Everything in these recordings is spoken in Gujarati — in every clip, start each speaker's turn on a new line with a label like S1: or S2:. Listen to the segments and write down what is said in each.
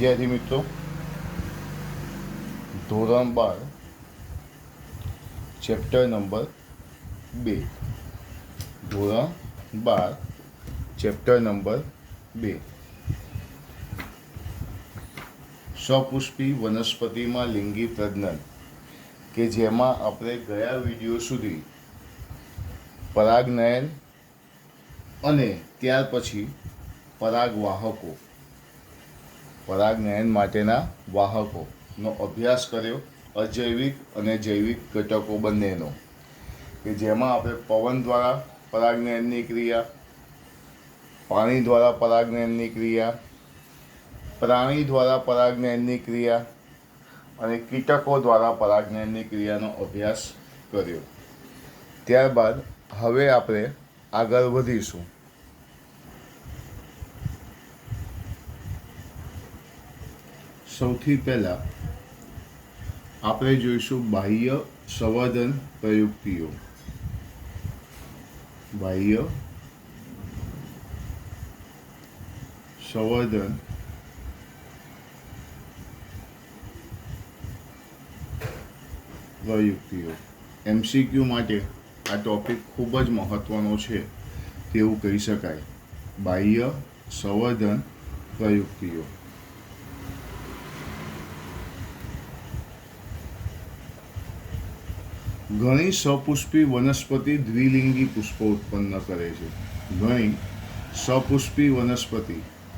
S1: વિદ્યાર્થી મિત્રો, ધોરણ 12 ચેપ્ટર નંબર 2 ધોરણ 12 ચેપ્ટર નંબર 2 સપુષ્પી વનસ્પતિમાં લિંગી પ્રજનન, કે જેમાં આપણે ગયા વિડીયો સુધી પરાગનયન અને ત્યાર પછી પરાગનયન માટેના વાહકોનો અભ્યાસ કર્યો, અજૈવિક અને જૈવિક ઘટકો બંનેનો, કે જેમાં આપણે પવન દ્વારા પરાગનયનની ક્રિયા, પાણી દ્વારા પરાગનયનની ક્રિયા, પ્રાણી દ્વારા પરાગનયનની ક્રિયા અને કીટકો દ્વારા પરાગનયનની ક્રિયાનો અભ્યાસ કર્યો. ત્યારબાદ હવે આપણે આગળ વધીશું. સૌથી પહેલાં આપણે જોઈશું બાહ્ય સંવર્ધન પ્રયુક્તિઓ. બાહ્ય સંવર્ધન પ્રયુક્તિઓ. MCQ માટે આ ટોપિક ખૂબ જ મહત્ત્વનો છે તેવું કહી શકાય. બાહ્ય સંવર્ધન પ્રયુક્તિઓ. ઘણી સપુષ્પી વનસ્પતિ દ્વિલિંગી પુષ્પો ઉત્પન્ન કરે છે. ઘણી સપુષ્પી વનસ્પતિ,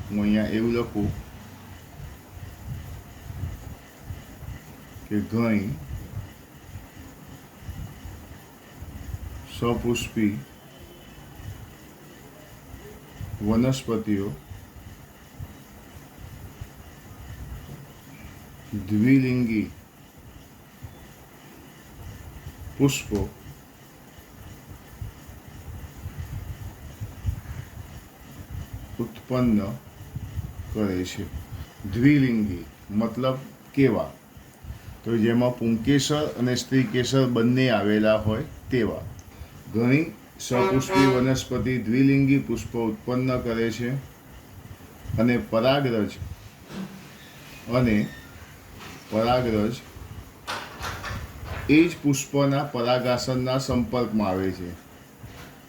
S1: હું અહીંયા એવું લખું કે ઘણી સપુષ્પી વનસ્પતિઓ દ્વિલિંગી પુષ્પો ઉત્પન્ન કરે છે. દ્વિલિંગી મતલબ કેવા? તો જેમાં પુંકેસર અને સ્ત્રીકેસર બંને આવેલા હોય તેવા. ઘણી સપુષ્પી વનસ્પતિ દ્વિલિંગી પુષ્પો ઉત્પન્ન કરે છે અને પરાગરજ એ જ પુષ્પના પરાગાસનના સંપર્કમાં આવે છે.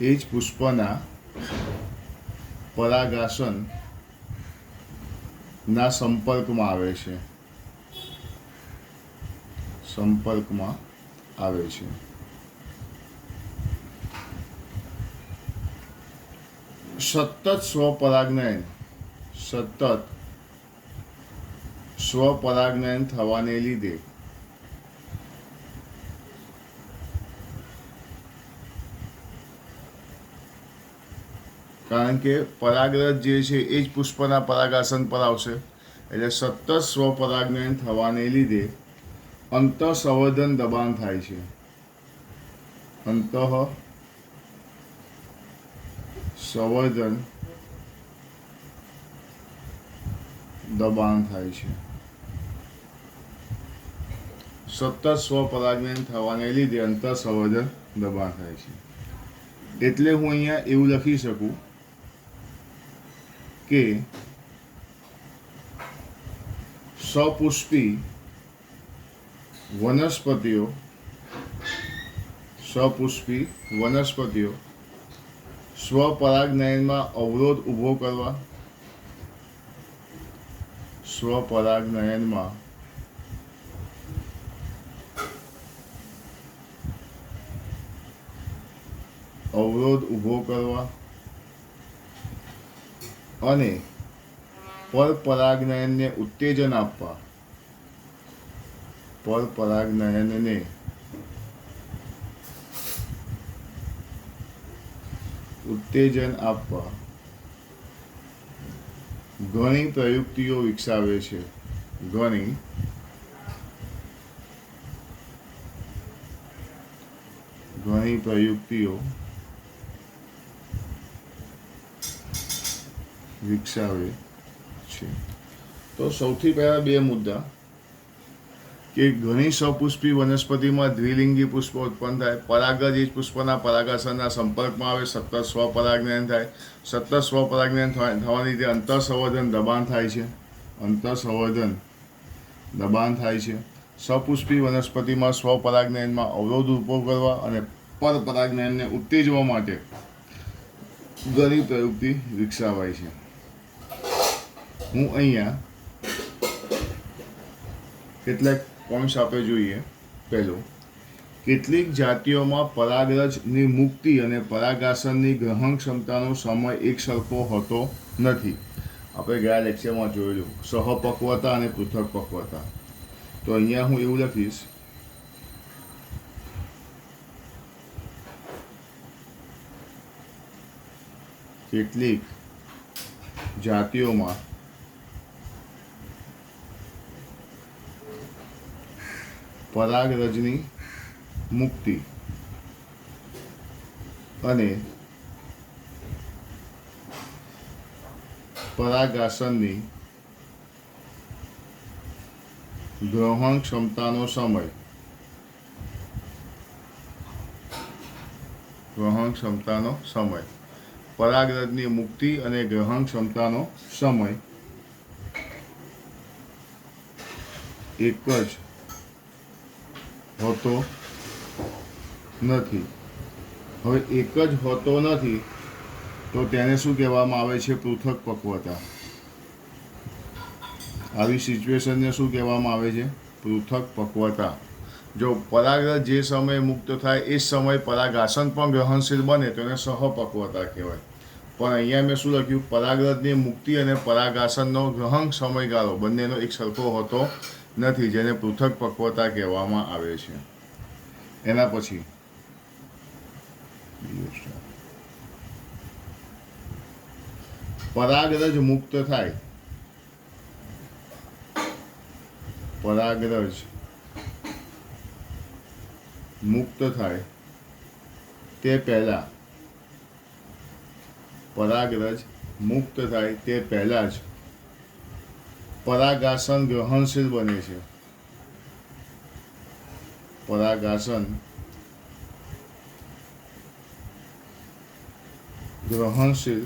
S1: એ જ પુષ્પના પરાગાસનના સંપર્કમાં આવે છે. સતત સ્વપરાગનયન થવાને લીધે કારણ કે પરાગરજ જે છે એ જ પુષ્પના પરાગાસન પર આવશે, એટલે સતત સ્વપરાગનયન થવાને લીધે અંતઃસંવર્ધન દબાણ થાય છે. અંતઃસંવર્ધન દબાણ થાય છે. સતત સ્વપરાગનયન થવાને લીધે અંતઃસંવર્ધન દબાણ થાય છે. એટલે હું અહીંયા એવું લખી શકું કે સપુષ્પી વનસ્પતિઓ સ્વપરાગનયનમાં અવરોધ ઊભો કરવા, સ્વપરાગનયનમાં અવરોધ ઊભો કરવા અને પરપરાગનયનને ઉત્તેજન આપવા, ઘણી પ્રયુક્તિઓ વિકસાવે છે. ઘણી પ્રયુક્તિઓ વિકસાવે છે. તો સૌથી પહેલા બે મુદ્દા, કે ઘણી સપુષ્પી વનસ્પતિમાં દ્વિલિંગી પુષ્પો ઉત્પન્ન થાય, પરાગરજ એ જ પુષ્પના પરાગાસનના સંપર્કમાં આવે, સતત સ્વપરાગનયન થાય. સતત સ્વપરાગનયન થવાથી લીધે અંતઃસંવર્ધન દબાણ થાય છે. અંતઃસંવર્ધન દબાણ થાય છે. સપુષ્પી વનસ્પતિમાં સ્વપરાગનયનમાં અવરોધ ઊભો કરવા અને પરપરાગનયનને ઉત્તેજવા માટે ઘણી પ્રયુક્તિ વિકસાવાય છે. હું અહીંયા કેટલાક પોઈન્ટ્સ આપણે જોઈએ. પહેલું, કેટલીક જાતિઓમાં પરાગરજની મુક્તિ અને પરાગાસનની ગ્રહણ ક્ષમતાનો સમય એક સરખો હોતો નથી. આપણે ગયા લેક્ચરમાં જોયેલું સહપક્વતા અને પૃથક પક્વતા. તો અહીંયા હું એવું લખીશ, કેટલીક જાતિઓમાં પરાગરજની મુક્તિ અને પરાગાસનની ગ્રહણ ક્ષમતાનો સમય પરાગરજની મુક્તિ અને ગ્રહણ ક્ષમતાનો સમય એક જ હોતો નથી. હવે એક જ હોતો નથી તો તેને શું કહેવામાં આવે છે? પૃથક પક્વતા. આવી સિચ્યુએશનને શું કહેવામાં આવે છે? પૃથક પક્વતા. જો પરાગરજ જે સમયે મુક્ત થાય એ જ સમયે પરાગાસન પણ ગ્રહણશીલ બને તો એને સહપક્વતા કહેવાય. પણ અહીંયા મેં શું લખ્યું? પરાગરજની મુક્તિ અને પરાગાસનનો ગ્રહણ સમયગાળો બંનેનો એક સરખો હોતો નથી, જેને પૃથક પક્વતા કહેવામાં આવે છે. એના પછી પરાગરજ મુક્ત થાય, પરાગરજ મુક્ત થાય તે પહેલા, પરાગરજ મુક્ત થાય તે પહેલા જ પરાગાસન ગ્રહણશીલ બને છે. પરાગાસન ગ્રહણશીલ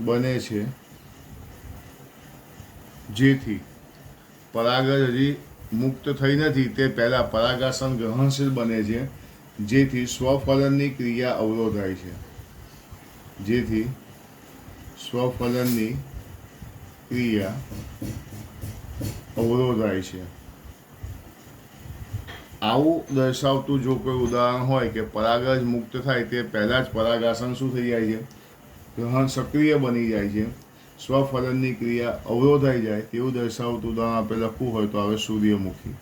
S1: બને છે, જેથી પરાગરજ હજી મુક્ત થઈ નથી તે પહેલાં પરાગાસન ગ્રહણશીલ બને છે, જેથી સ્વફલનની ક્રિયા અવરોધાય છે. જેથી સ્વફલનની ક્રિયા અવરોધાય છે. આવું દર્શાવતું જો કોઈ ઉદાહરણ હોય કે પરાગરજ મુક્ત થાય તે પહેલાં જ પરાગાસન શું થઈ જાય છે? ગ્રહણ સક્રિય બની જાય છે, સ્વફલનની ક્રિયા અવરોધાઈ જાય તેવું દર્શાવતું ઉદાહરણ આપણે લખવું હોય તો હવે સૂર્યમુખી.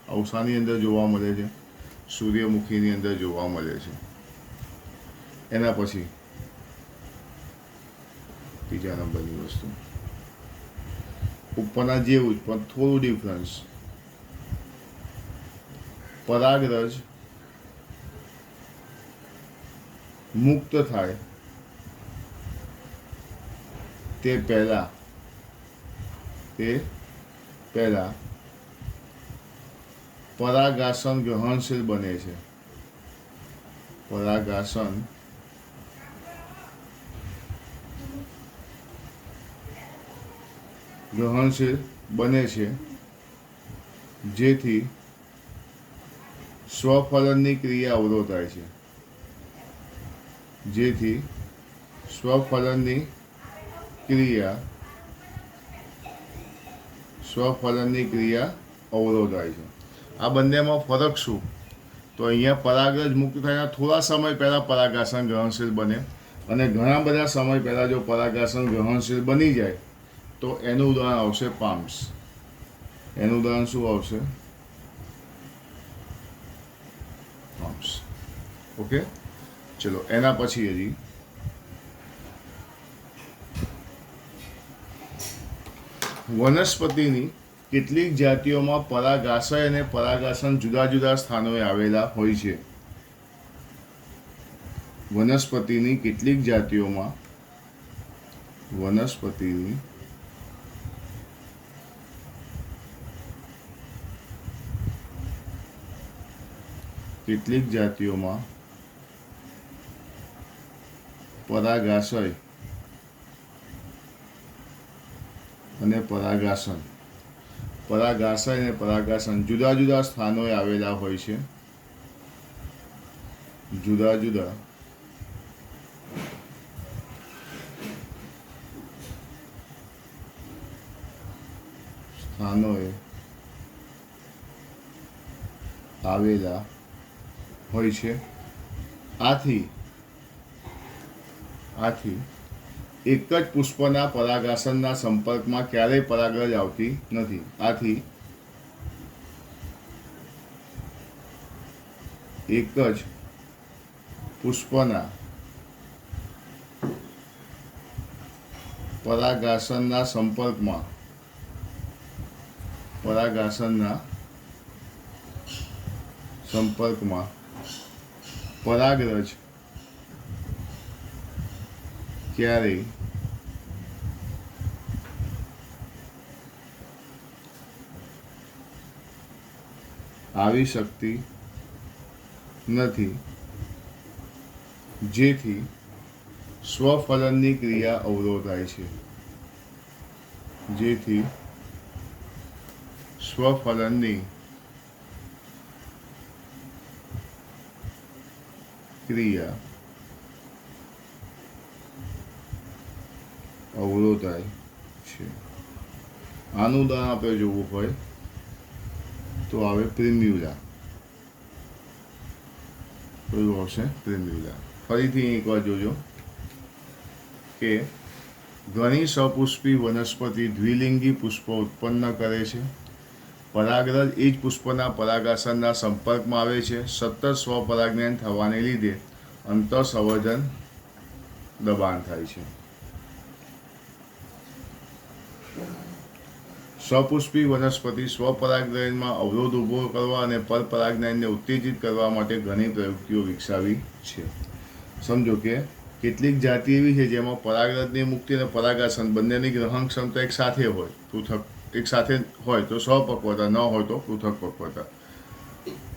S1: આવું શાની અંદર જોવા મળે છે? સૂર્યમુખીની અંદર જોવા મળે છે. એના પછી ત્રીજા નંબરની વસ્તુ ઉપરના જેવું જ પણ થોડું ડિફરન્સ. પરાગરજ મુક્ત થાય તે પહેલા પરાગાસન ગ્રહણશીલ બને છે. પરાગાસન ગ્રહણશીલ બને છે, જેથી સ્વફલનની ક્રિયા અવરોધાય છે. જેથી સ્વફલનની ક્રિયા અવરોધાય છે. આ બંનેમાં ફરક શું? તો અહીંયા પરાગરજ મુક્ત થયાના થોડા સમય પહેલાં પરાગાસન ગ્રહણશીલ બને અને ઘણા બધા સમય પહેલાં જો પરાગાસન ગ્રહણશીલ બની જાય તો એનું ઉદાહરણ આવશે પામ્સ. એનું ઉદાહરણ શું આવશે? પામ્સ. ઓકે, ચલો એના પછી હજી વનસ્પતિની કેટલીક જાતિઓમાં પરાગાશય અને પરાગાસન જુદા જુદા સ્થાનોએ આવેલા હોય છે. વનસ્પતિની કેટલીક જાતિઓમાં પરાગાશય અને પરાગાસન. પરાગાશય અને પરાગાસન જુદા જુદા સ્થાનોએ આવેલા હોય છે. જુદા જુદા સ્થાનોએ આવેલા હોય છે. આથી એક જ પુષ્પના પરાગાસનના સંપર્કમાં ક્યારેય પરાગરજ આવતી નથી. આથી એક જ પુષ્પના પરાગાસનના સંપર્કમાં પરાગરજ ક્યારેય આવી શકતી નથી, જેથી સ્વફલનની ક્રિયા અવરોધાય છે. સ્વફલનની ક્રિયા અવરોધાય છે. આનું ઉદાહરણ આપણે જોવું હોય તો આવે પ્રિમ્યુલા. કયું આવશે? પ્રિમ્યુલા. ફરીથી એકવાર જોજો કે ઘણી સપુષ્પી વનસ્પતિ દ્વિલિંગી પુષ્પો ઉત્પન્ન કરે છે. પરાગરજ એ જ પુષ્પના પરાગાસનના સંપર્કમાં આવે છે. સતત સ્વપરાગનયન થવાને લીધે અંતઃસંવર્ધન દબાણ થાય છે. સપુષ્પી વનસ્પતિ સ્વપરાગનયનમાં અવરોધ ઊભો કરવા અને પરપરાગનયનને ઉત્તેજિત કરવા માટે ઘણી પ્રયુક્તિઓ વિકસાવી છે. સમજો કે કેટલીક જાતિ એવી છે જેમાં પરાગરજની મુક્તિ અને પરાગાસન બંનેની ગ્રહણ ક્ષમતા એક સાથે હોય તો સહપક્વતા, ન હોય તો પૃથક પક્વતા.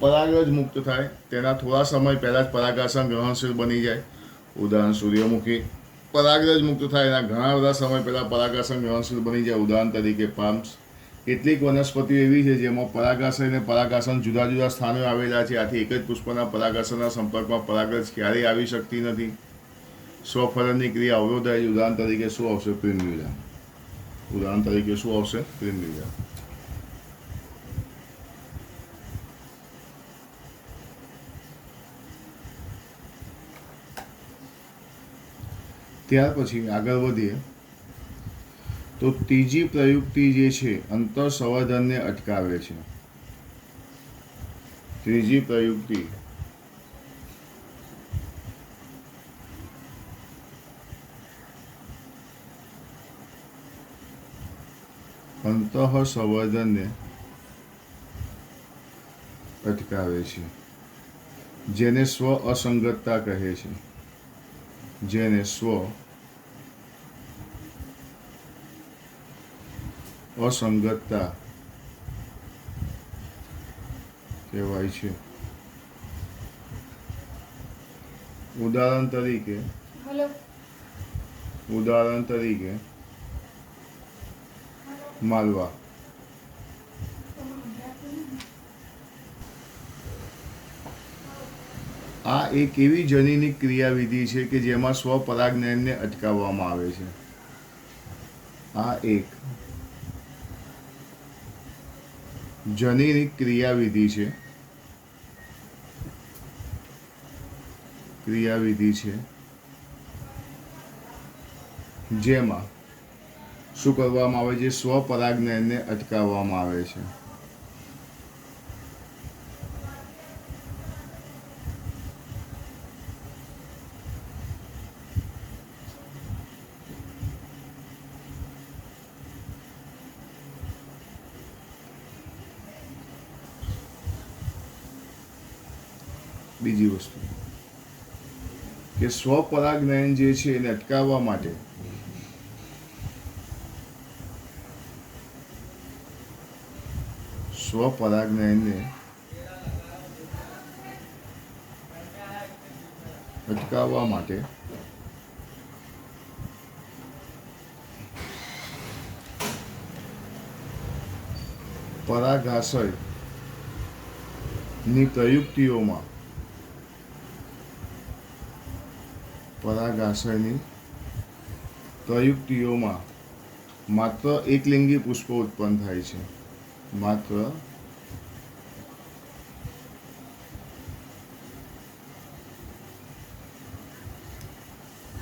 S1: પરાગરજ મુક્ત થાય તેના થોડા સમય પહેલાં જ પરાગાસન ગ્રહણશીલ બની જાય. ઉદાહરણ સૂર્યમુખી. પરાગરજ મુક્ત થાય એના ઘણા બધા સમય પહેલાં પરાગાસન ગ્રહણશીલ બની જાય. ઉદાહરણ તરીકે પામ્સ. કેટલીક વનસ્પતિઓ એવી છે જેમાં પરાગાશય અને પરાગાસન જુદા જુદા સ્થાનોએ આવેલા છે. આથી એક જ પુષ્પના પરાગાસનના સંપર્કમાં પરાગરજ ક્યારેય આવી શકતી નથી. સ્વફલનની ક્રિયા અવરોધાય છે. ઉદાહરણ તરીકે શું આવશે? પ્રિમ્યુલા. ત્યાર પછી આગળ વધીએ તો ત્રીજી પ્રયુક્તિ જે છે અંતઃસંવર્ધનને અટકાવે છે. ત્રીજી પ્રયુક્તિ અંતઃસંવર્ધનને અટકાવે છે, જેને સ્વ અસંગતતા કહે છે. જેને સ્વ અસંગતતા કહેવાય છે. ઉદાહરણ તરીકે માલવા. આ એક એવી જનીનિક ક્રિયાવિધિ છે કે જેમાં સ્વપરાગનયનને અટકાવવામાં આવે છે. આ એક જનીનિક ક્રિયાવિધિ છે જેમાં શું કરવામાં આવે છે? સ્વપરાગનયનને અટકાવવામાં આવે છે. બીજી વસ્તુ કે સ્વપરાગનયન જે છે એને અટકાવવા માટે પરાગાશયની પ્રયુક્તિઓમાં માત્ર એકલિંગી પુષ્પો ઉત્પન્ન થાય છે. માત્ર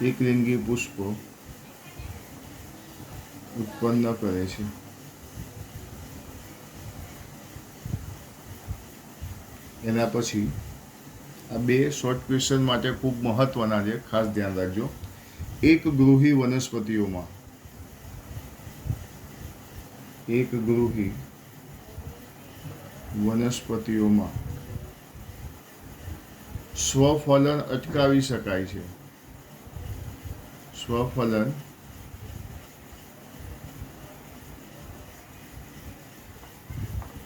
S1: એકલિંગી પુષ્પો ઉત્પન્ન કરે છે. એના પછી આ બે શોર્ટ ક્વેશ્ચન માટે ખૂબ મહત્વના છે, ખાસ ધ્યાન રાખજો. એકગૃહી વનસ્પતિઓમાં સ્વફલન અટકાવી શકાય છે. સ્વફલન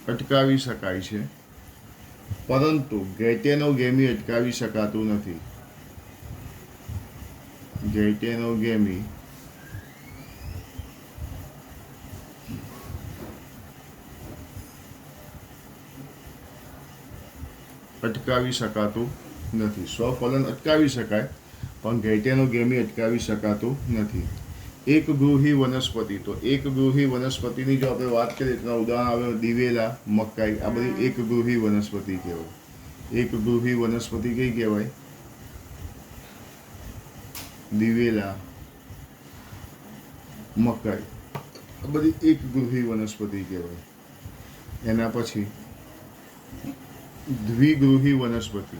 S1: અટકાવી શકાય છે, પરંતુ ગેઇટેનોગેમી અટકાવી શકાતું નથી. ગેઇટેનોગેમી અટકાવી શકાતું નથી. સ્વફલન અટકાવી શકાય પણ ગેઇટેનોગેમી અટકાવી શકાતું નથી. એકગૃહી વનસ્પતિ, તો એકગૃહી વનસ્પતિની જો આપણે વાત કરીએ તો ઉદાહરણ આવે દિવેલા, મકાઈ, આ બધી એકગૃહી વનસ્પતિ કહેવાય. એકગૃહી વનસ્પતિ કઈ કહેવાય? દિવેલા, મકાઈ, આ બધી એકગૃહી વનસ્પતિ કહેવાય. એના પછી દ્વિગૃહી વનસ્પતિ.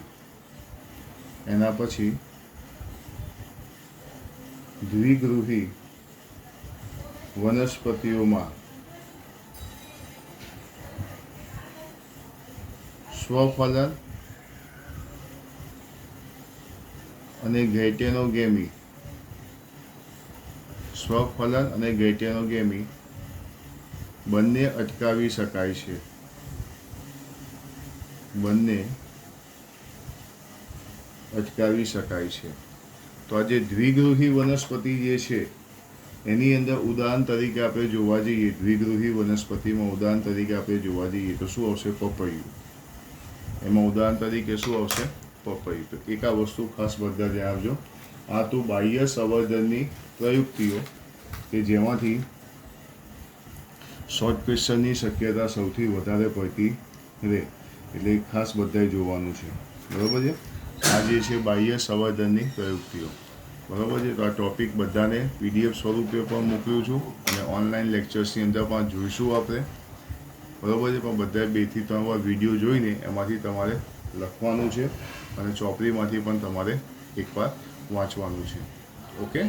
S1: દ્વિગૃહી વનસ્પતિઓમાં સ્વફલન અને ગેઇટેનોગેમી બંને અટકાવી શકાય છે. તો આ જે દ્વિગૃહી વનસ્પતિ જે છે એની અંદર ઉદાહરણ તરીકે આપણે જોવા જઈએ, દ્વિગૃહી વનસ્પતિમાં ઉદાહરણ તરીકે આપણે જોવા જઈએ તો શું આવશે? પપૈયું. એમાં ઉદાહરણ તરીકે શું આવશે? પપૈયું. તો એક આ વસ્તુ ખાસ બધા ધ્યાન આપજો. આ તો બાહ્ય સંવર્ધનની પ્રયુક્તિઓ કે જેમાંથી શોર્ટ ક્વેશ્ચનની શક્યતા સૌથી વધારે પડતી રહે, એટલે ખાસ બધાએ જોવાનું છે. બરાબર છે? આ જે છે બાહ્ય સંવર્ધનની પ્રયુક્તિઓ. બરાબર છે? તો આ ટોપિક બધાને PDF સ્વરૂપે પણ મોકલ્યું છું અને ઓનલાઈન લેક્ચર્સની અંદર પણ જોઈશું આપણે. બરાબર છે? પણ બધાએ 2 થી 3 વાર વિડીયો જોઈને એમાંથી તમારે લખવાનું છે અને ચોપડીમાંથી પણ તમારે એકવાર વાંચવાનું છે. ઓકે?